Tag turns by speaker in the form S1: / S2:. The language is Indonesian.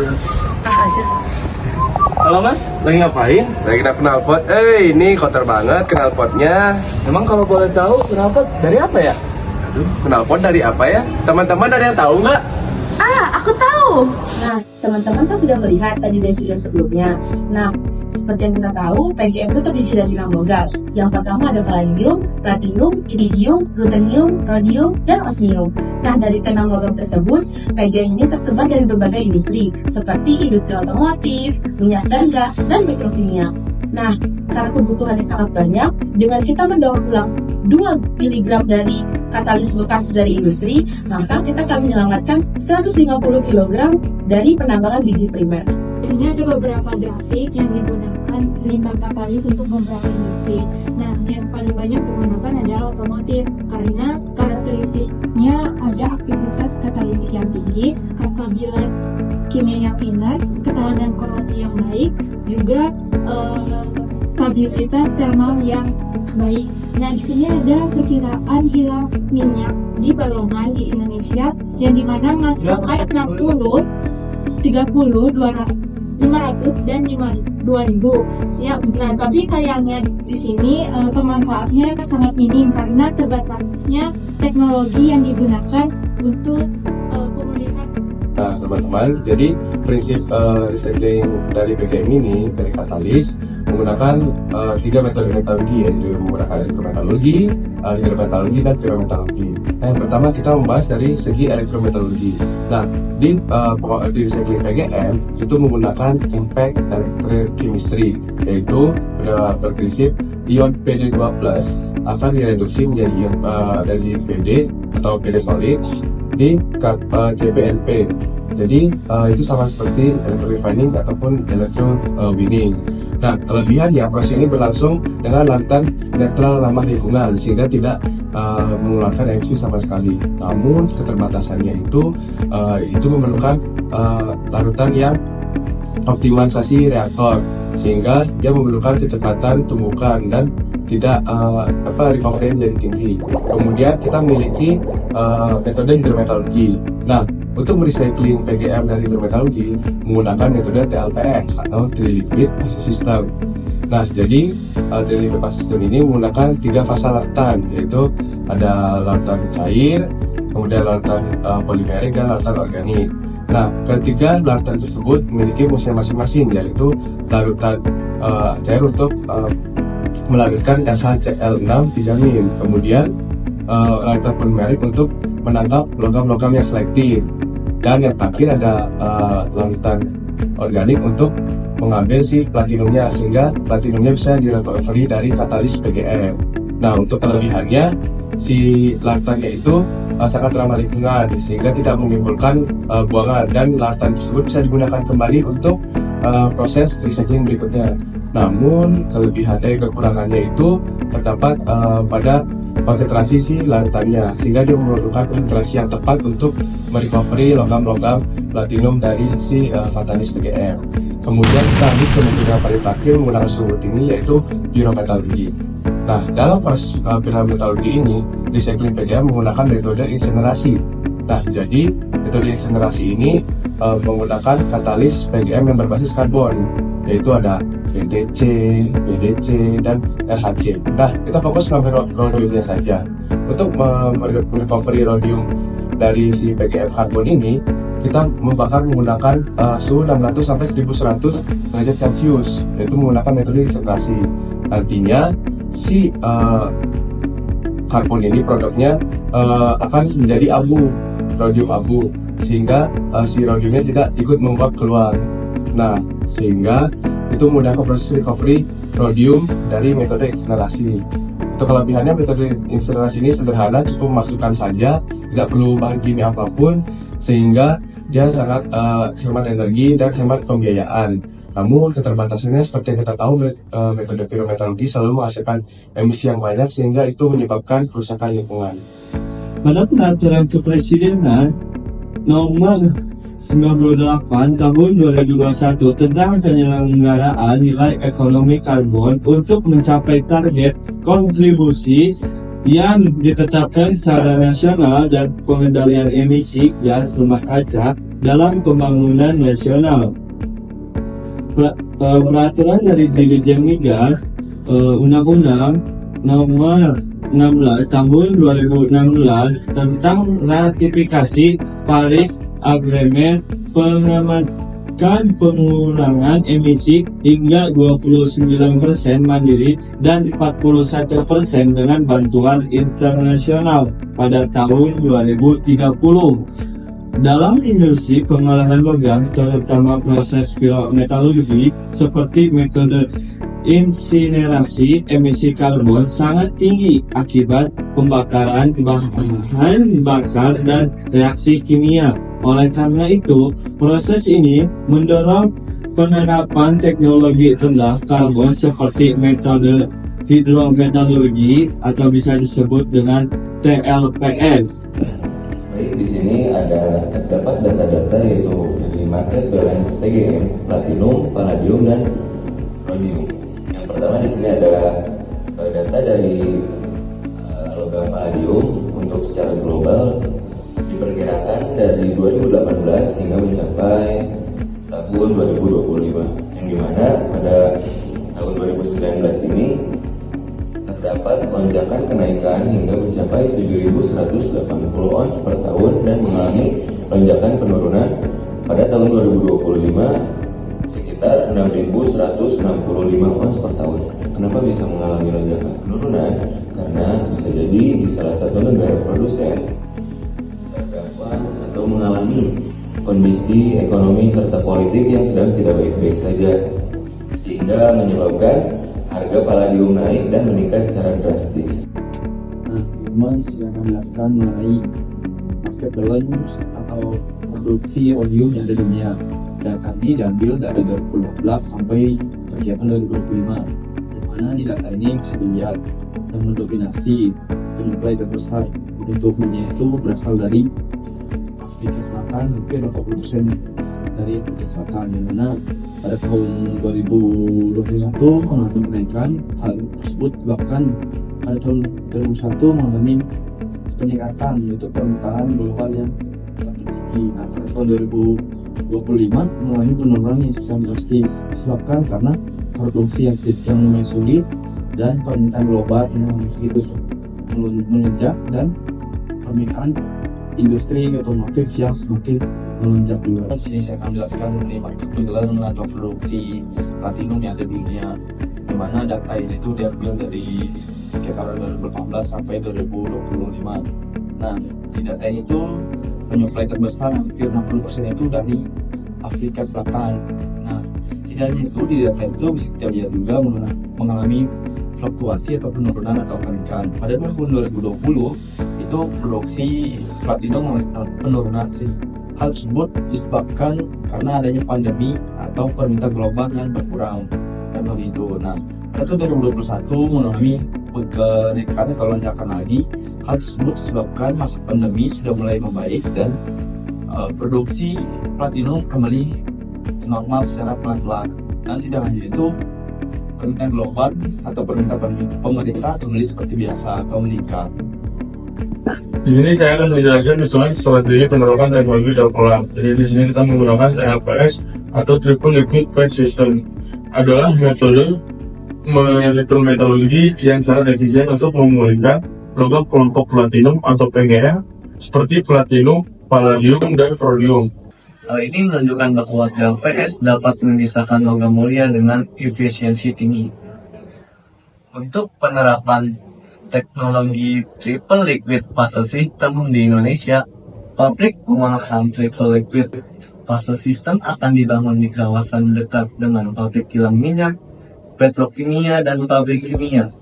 S1: aja. Halo Mas, lagi ngapain?
S2: Lagi kena knalpot. Ini kotor banget knalpotnya.
S1: Emang kalau boleh tahu kenapa dari apa ya?
S2: Aduh, knalpot dari apa ya? Teman-teman ada yang tahu nggak?
S3: Aku tahu.
S4: Nah, teman-teman kan sudah melihat tadi dari video sebelumnya. Nah, seperti yang kita tahu, PGM itu terdiri dari 6 logam. Yang pertama ada palladium, platinum, iridium, ruthenium, rhodium, dan osmium. Nah, dari ke-6 logam tersebut, PGM ini tersebar dari berbagai industri, seperti industri otomotif, minyak dan gas, dan petrokimia. Nah, karena kebutuhannya sangat banyak, dengan kita mendaur ulang 2 mg dari katalis bekas dari industri, maka kita akan menyelamatkan 150 kg dari penambangan biji primer.
S3: Di sini ada beberapa grafik yang digunakan limbah katalis untuk beberapa industri. Nah, yang paling banyak digunakan adalah otomotif karena karakteristiknya ada aktivitas katalitik yang tinggi, kestabilan kimia yang inert, ketahanan korosi yang baik, juga stabilitas termal yang baik. Nah, di sini ada perkiraan hilang minyak di balongan di Indonesia yang dimana maskapai 60, 30, 500 dan 2000. Ya, nah tapi sayangnya di sini pemanfaatnya sangat minim karena terbatasnya teknologi yang digunakan untuk pemulihan.
S2: Nah, teman-teman, jadi prinsip recycling dari PGM ini, dari katalis, menggunakan 3 metode metodologi, yaitu menggunakan elektrometalurgi, hidrometalurgi, dan pirometalurgi. Nah, yang pertama kita membahas dari segi elektrometalurgi. Nah, di recycling PGM itu menggunakan impact electrochemistry, yaitu berprinsip ion Pd2+ akan direduksi menjadi ion dari Pd atau Pd solid di CPNP. Jadi itu sama seperti electrorefining ataupun electrowinning. Nah, kelebihannya proses ini berlangsung dengan larutan netral ramah lingkungan sehingga tidak mengeluarkan emisi sama sekali. Namun keterbatasannya itu memerlukan larutan yang optimalisasi reaktor sehingga dia memerlukan kecepatan tumbukan dan tidak recovery menjadi tinggi. Kemudian kita memiliki metode hidrometalurgi. Nah, untuk merecycling PGM dari hidrometalurgi menggunakan metode TLPS atau Tri-Liquid Phase System. Nah, jadi Tri-Liquid Phase System ini menggunakan 3 fase larutan, yaitu ada larutan cair, kemudian larutan polimerik, dan larutan organik. Nah, ketiga larutan tersebut memiliki fungsi masing-masing, yaitu larutan cair untuk melarutkan LHCl6 3-, kemudian larutan polimerik untuk menangkap logam-logam yang selektif, dan yang terakhir ada larutan organik untuk mengambil si platinumnya sehingga platinumnya bisa direcovery dari katalis PGM. Nah, untuk kelebihannya si larutannya itu sangat ramah lingkungan sehingga tidak menimbulkan buangan, dan larutan tersebut bisa digunakan kembali untuk proses recycling berikutnya. Namun kelebihan dari kekurangannya itu terdapat pada konsentrasi si larutannya sehingga dia memerlukan konsentrasi yang tepat untuk merecovery logam-logam platinum dari si katalis PGM. Kemudian kita lanjut ke metode yang paling terakhir menggunakan suhu tinggi, yaitu pirometalurgi. Nah, dalam proses pirometalurgi ini recycling PGM menggunakan metode insinerasi. Nah, jadi metode insinerasi ini menggunakan katalis PGM yang berbasis karbon, yaitu ada PDC, PDC, dan LHC. Nah, kita fokus ke rhodiumnya saja. Untuk merecovery rhodium dari si PGM karbon ini, kita membakar menggunakan suhu 600 sampai 1100 derajat Celcius, yaitu menggunakan metode insinerasi. Nantinya si karbon ini produknya akan menjadi abu, rhodium abu, sehingga si rhodiumnya tidak ikut menguap keluar. Nah, sehingga itu memudahkan proses recovery rhodium dari metode insinerasi. Untuk kelebihannya metode insinerasi ini sederhana, cukup memasukkan saja, tidak perlu bahan kimia apapun, sehingga dia sangat hemat energi dan hemat pembiayaan. Namun keterbatasannya seperti yang kita tahu, metode pirometalurgi selalu menghasilkan emisi yang banyak sehingga itu menyebabkan kerusakan lingkungan.
S5: Pada peraturan kepresidenan nomor 98 tahun 2021 tentang penyelenggaraan nilai ekonomi karbon untuk mencapai target kontribusi yang ditetapkan secara nasional dan pengendalian emisi gas rumah kaca dalam pembangunan nasional. Peraturan dari Dirjen Migas, Undang-Undang Nomor 16 Tahun 2016 tentang ratifikasi Paris Agreement mengamankan pengurangan emisi hingga 29% mandiri dan 41% dengan bantuan internasional pada tahun 2030. Dalam industri pengolahan logam, terutama proses metalurgi seperti metode insinerasi, emisi karbon sangat tinggi akibat pembakaran bahan bakar dan reaksi kimia. Oleh karena itu, proses ini mendorong penerapan teknologi rendah karbon seperti metode hidrometalurgi atau bisa disebut dengan TLPS.
S6: Baik, di sini terdapat data-data yaitu dari market balance PGM, platinum, palladium, dan rhodium. Yang pertama di sini ada data dari logam palladium untuk secara global diperkirakan dari 2018 hingga mencapai tahun 2025, yang dimana pada tahun 2019 ini terdapat lonjakan kenaikan hingga mencapai 7.180 ons per tahun dan mengalami lonjakan penurunan pada tahun 2025 sekitar 6.165 ons per tahun. Kenapa bisa mengalami lonjakan penurunan? Karena bisa jadi di salah satu negara produsen terdapat atau mengalami kondisi ekonomi serta politik yang sedang tidak baik-baik saja, sehingga menyebabkan harga palladium naik dan meningkat secara drastis.
S7: Memang sudah akan menjelaskan mengenai market balance atau produksi rhodium yang ada di dunia. Data ini diambil dari 2012 sampai kegiatan 2025, di mana di data ini bisa dilihat yang mendominasi penyuplai terbesar untuk minyak itu berasal dari Afrika Selatan, hampir 80% dari Afrika Selatan, yang mana pada tahun 2021 mengalami kenaikan. Hal tersebut disebabkan pada tahun 2021 mengalami peningkatan yaitu permintaan global yang tinggi. Nah, pada tahun 2025 mengalami penurunan yang sangat drastis disebabkan karena produksi yang mulai sulit dan permintaan global yang begitu meningkat dan permintaan industri otomotif yang semakin melonjak juga. Di sini saya akan menjelaskan mengenai market balance atau produksi platinum yang ada di dunia, di mana data ini tuh diambil dari sekitar 2018 sampai 2025. Nah, di data ini tuh penyuplai terbesar hampir 60% itu dari Afrika Selatan. Nah, tidak hanya itu, di data itu bisa kita lihat juga mengalami fluktuasi atau penurunan atau kenaikan. Pada tahun 2020 itu produksi platinum mengalami penurunan sih. Hal tersebut disebabkan karena adanya pandemi atau permintaan global yang berkurang. Dan hal itu, nah, pada tahun 2021 mengalami kenaikan atau lonjakan lagi. Hal tersebut disebabkan masa pandemi sudah mulai membaik dan produksi platinum kembali normal secara pelan-pelan. Dan tidak hanya itu, permintaan global atau permintaan pemerintah kembali seperti biasa atau meningkat.
S1: Di sini saya akan menjelaskan misalnya strategi penerapan teknologi daur ulang. Jadi di sini kita menggunakan TLPS atau Triple Liquid Phase System. Adalah metode elektrometalurgi yang sangat efisien untuk memulihkan logam kelompok platinum atau PGM seperti platinum, palladium, dan rhodium.
S8: Hal ini menunjukkan bahwa TLPS dapat memisahkan logam mulia dengan efisiensi tinggi. Untuk penerapan teknologi Triple Liquid Phase System di Indonesia, pabrik pengolahan Triple Liquid Phase System akan dibangun di kawasan dekat dengan pabrik kilang minyak, petrokimia, dan pabrik kimia.